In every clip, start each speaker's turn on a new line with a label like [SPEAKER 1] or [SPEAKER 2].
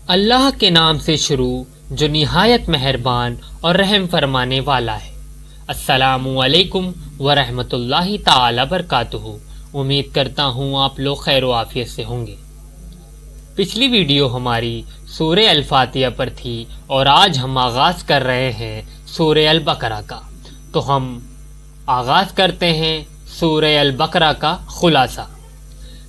[SPEAKER 1] اللہ کے نام سے شروع جو نہایت مہربان اور رحم فرمانے والا ہے۔ السلام علیکم ورحمۃ اللہ تعالی وبرکاتہ۔ امید کرتا ہوں آپ لوگ خیر و عافیت سے ہوں گے۔ پچھلی ویڈیو ہماری سورہ الفاتحہ پر تھی اور آج ہم آغاز کر رہے ہیں سورہ البقرہ کا۔ تو ہم آغاز کرتے ہیں سورہ البقرہ کا خلاصہ۔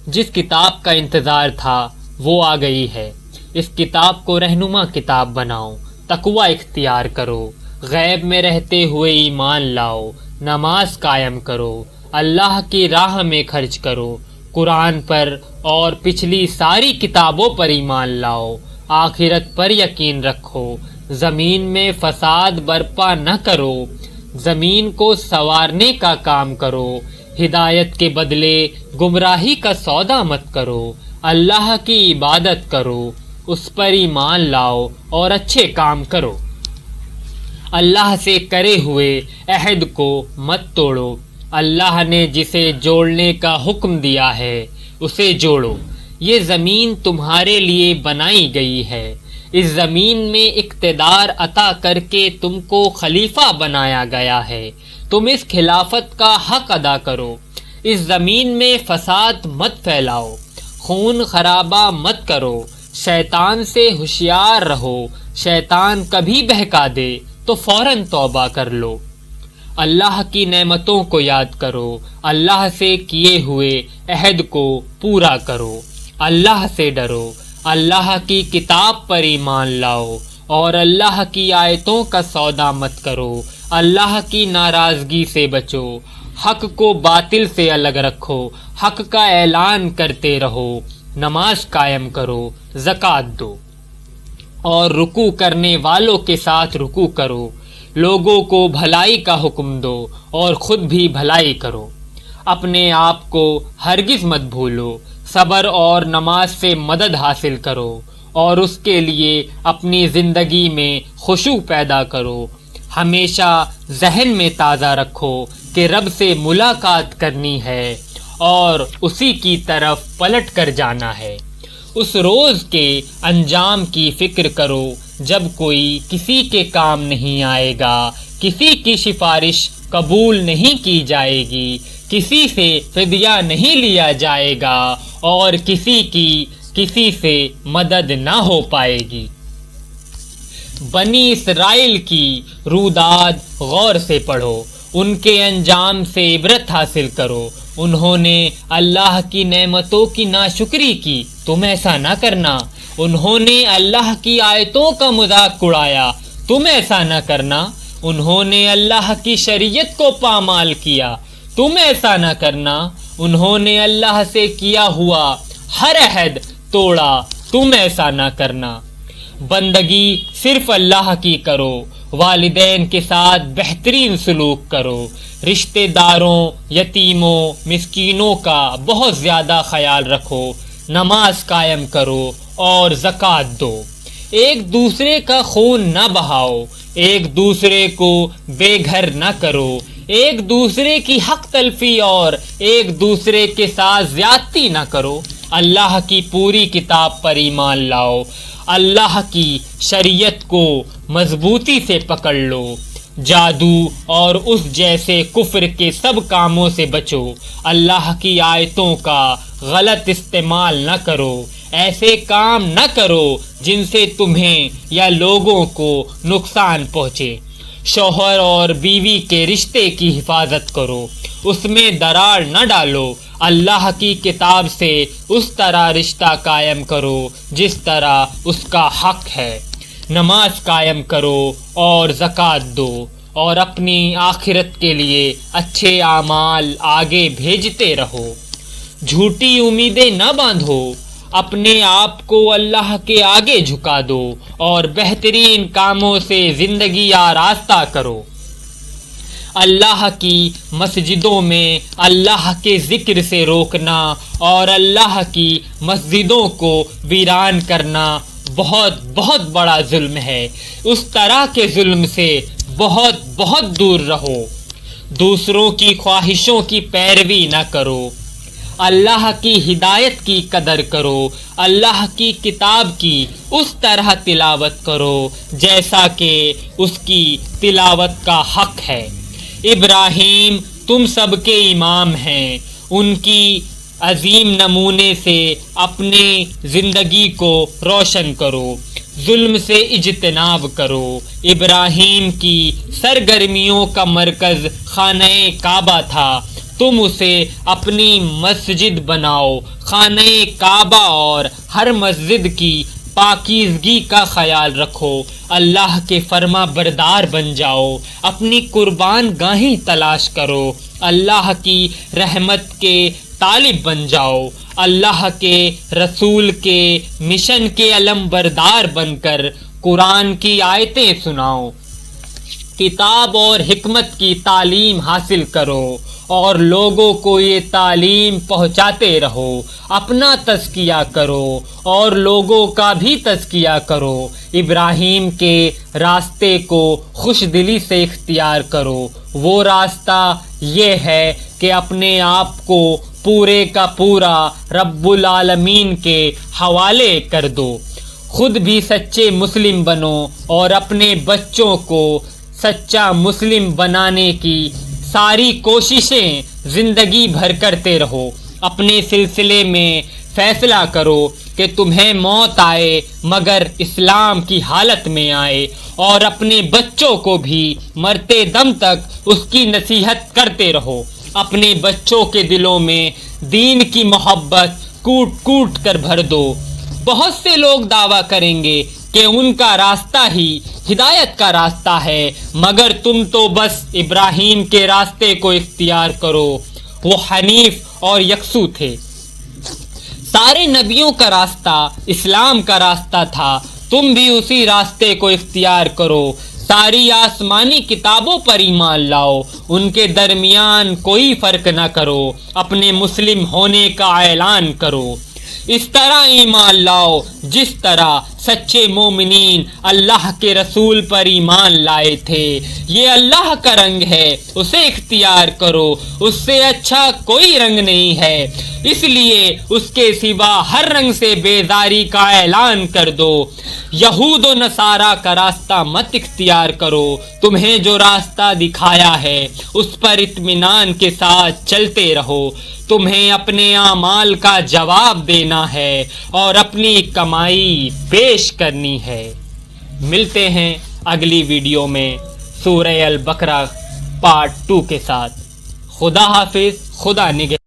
[SPEAKER 1] جس کتاب کا انتظار تھا وہ آ گئی ہے۔ اس کتاب کو رہنما کتاب بناؤ، تقوی اختیار کرو، غیب میں رہتے ہوئے ایمان لاؤ، نماز قائم کرو، اللہ کی راہ میں خرچ کرو، قرآن پر اور پچھلی ساری کتابوں پر ایمان لاؤ، آخرت پر یقین رکھو، زمین میں فساد برپا نہ کرو، زمین کو سنوارنے کا کام کرو، ہدایت کے بدلے گمراہی کا سودا مت کرو، اللہ کی عبادت کرو، اس پر ایمان لاؤ اور اچھے کام کرو، اللہ سے کرے ہوئے عہد کو مت توڑو، اللہ نے جسے جوڑنے کا حکم دیا ہے اسے جوڑو، یہ زمین تمہارے لیے بنائی گئی ہے، اس زمین میں اقتدار عطا کر کے تم کو خلیفہ بنایا گیا ہے، تم اس خلافت کا حق ادا کرو، اس زمین میں فساد مت پھیلاؤ، خون خرابہ مت کرو، شیطان سے ہوشیار رہو، شیطان کبھی بہکا دے تو فوراً توبہ کر لو، اللہ کی نعمتوں کو یاد کرو، اللہ سے کیے ہوئے عہد کو پورا کرو، اللہ سے ڈرو، اللہ کی کتاب پر ایمان لاؤ اور اللہ کی آیتوں کا سودا مت کرو، اللہ کی ناراضگی سے بچو، حق کو باطل سے الگ رکھو، حق کا اعلان کرتے رہو، نماز قائم کرو، زکوٰۃ دو اور رکوع کرنے والوں کے ساتھ رکوع کرو، لوگوں کو بھلائی کا حکم دو اور خود بھی بھلائی کرو، اپنے آپ کو ہرگز مت بھولو، صبر اور نماز سے مدد حاصل کرو اور اس کے لیے اپنی زندگی میں خشوع پیدا کرو، ہمیشہ ذہن میں تازہ رکھو کہ رب سے ملاقات کرنی ہے اور اسی کی طرف پلٹ کر جانا ہے، اس روز کے انجام کی فکر کرو جب کوئی کسی کے کام نہیں آئے گا، کسی کی سفارش قبول نہیں کی جائے گی، کسی سے فدیہ نہیں لیا جائے گا اور کسی کی کسی سے مدد نہ ہو پائے گی۔ بنی اسرائیل کی روداد غور سے پڑھو، ان کے انجام سے عبرت حاصل کرو، انہوں نے اللہ کی نعمتوں کی ناشکری کی، تم ایسا نہ کرنا، انہوں نے اللہ کی آیتوں کا مذاق اڑایا، تم ایسا نہ کرنا، انہوں نے اللہ کی شریعت کو پامال کیا، تم ایسا نہ کرنا، انہوں نے اللہ سے کیا ہوا ہر عہد توڑا، تم ایسا نہ کرنا، بندگی صرف اللہ کی کرو، والدین کے ساتھ بہترین سلوک کرو، رشتہ داروں، یتیموں، مسکینوں کا بہت زیادہ خیال رکھو، نماز قائم کرو اور زکوٰۃ دو، ایک دوسرے کا خون نہ بہاؤ، ایک دوسرے کو بے گھر نہ کرو، ایک دوسرے کی حق تلفی اور ایک دوسرے کے ساتھ زیادتی نہ کرو، اللہ کی پوری کتاب پر ایمان لاؤ، اللہ کی شریعت کو مضبوطی سے پکڑ لو، جادو اور اس جیسے کفر کے سب کاموں سے بچو، اللہ کی آیتوں کا غلط استعمال نہ کرو، ایسے کام نہ کرو جن سے تمہیں یا لوگوں کو نقصان پہنچے، شوہر اور بیوی کے رشتے کی حفاظت کرو، اس میں دراڑ نہ ڈالو، اللہ کی کتاب سے اس طرح رشتہ قائم کرو جس طرح اس کا حق ہے، نماز قائم کرو اور زکوٰۃ دو اور اپنی آخرت کے لیے اچھے اعمال آگے بھیجتے رہو، جھوٹی امیدیں نہ باندھو، اپنے آپ کو اللہ کے آگے جھکا دو اور بہترین کاموں سے زندگی آراستہ کرو، اللہ کی مسجدوں میں اللہ کے ذکر سے روکنا اور اللہ کی مسجدوں کو ویران کرنا بہت بہت بڑا ظلم ہے، اس طرح کے ظلم سے بہت بہت دور رہو، دوسروں کی خواہشوں کی پیروی نہ کرو، اللہ کی ہدایت کی قدر کرو، اللہ کی کتاب کی اس طرح تلاوت کرو جیسا کہ اس کی تلاوت کا حق ہے۔ ابراہیم تم سب کے امام ہیں، ان کی عظیم نمونے سے اپنے زندگی کو روشن کرو، ظلم سے اجتناب کرو۔ ابراہیم کی سرگرمیوں کا مرکز خانہ کعبہ تھا، تم اسے اپنی مسجد بناؤ۔ خانہ کعبہ اور ہر مسجد کی پاکیزگی کا خیال رکھو، اللہ کے فرما بردار بن جاؤ، اپنی قربان گاہیں تلاش کرو، اللہ کی رحمت کے طالب بن جاؤ، اللہ کے رسول کے مشن کے علم بردار بن کر قرآن کی آیتیں سناؤ، کتاب اور حکمت کی تعلیم حاصل کرو اور لوگوں کو یہ تعلیم پہنچاتے رہو، اپنا تزکیہ کرو اور لوگوں کا بھی تزکیہ کرو۔ ابراہیم کے راستے کو خوش دلی سے اختیار کرو، وہ راستہ یہ ہے کہ اپنے آپ کو پورے کا پورا رب العالمین کے حوالے کر دو، خود بھی سچے مسلم بنو اور اپنے بچوں کو سچا مسلم بنانے کی ساری کوششیں زندگی بھر کرتے رہو۔ اپنے سلسلے میں فیصلہ کرو کہ تمہیں موت آئے مگر اسلام کی حالت میں آئے، اور اپنے بچوں کو بھی مرتے دم تک اس کی نصیحت کرتے رہو۔ اپنے بچوں کے دلوں میں دین کی محبت کوٹ کوٹ کر بھر دو۔ بہت سے لوگ دعویٰ کریں گے کہ ان کا راستہ ہی ہدایت کا راستہ ہے، مگر تم تو بس ابراہیم کے راستے کو اختیار کرو، وہ حنیف اور یکسو تھے۔ سارے نبیوں کا راستہ اسلام کا راستہ تھا، تم بھی اسی راستے کو اختیار کرو۔ ساری آسمانی کتابوں پر ایمان لاؤ، ان کے درمیان کوئی فرق نہ کرو، اپنے مسلم ہونے کا اعلان کرو۔ اس طرح ایمان لاؤ جس طرح سچے مومنین اللہ کے رسول پر ایمان لائے تھے۔ یہ اللہ کا رنگ ہے، اسے اختیار کرو، اس سے اچھا کوئی رنگ نہیں ہے، اس لیے اس کے سوا ہر رنگ سے بیزاری کا اعلان کر دو۔ یہود و نصارہ کا راستہ مت اختیار کرو، تمہیں جو راستہ دکھایا ہے اس پر اطمینان کے ساتھ چلتے رہو۔ تمہیں اپنے اعمال کا جواب دینا ہے اور اپنی کمائی پیش کرنی ہے۔ ملتے ہیں اگلی ویڈیو میں سورہ البقرہ پارٹ 2 کے ساتھ۔ خدا حافظ، خدا نگہبان۔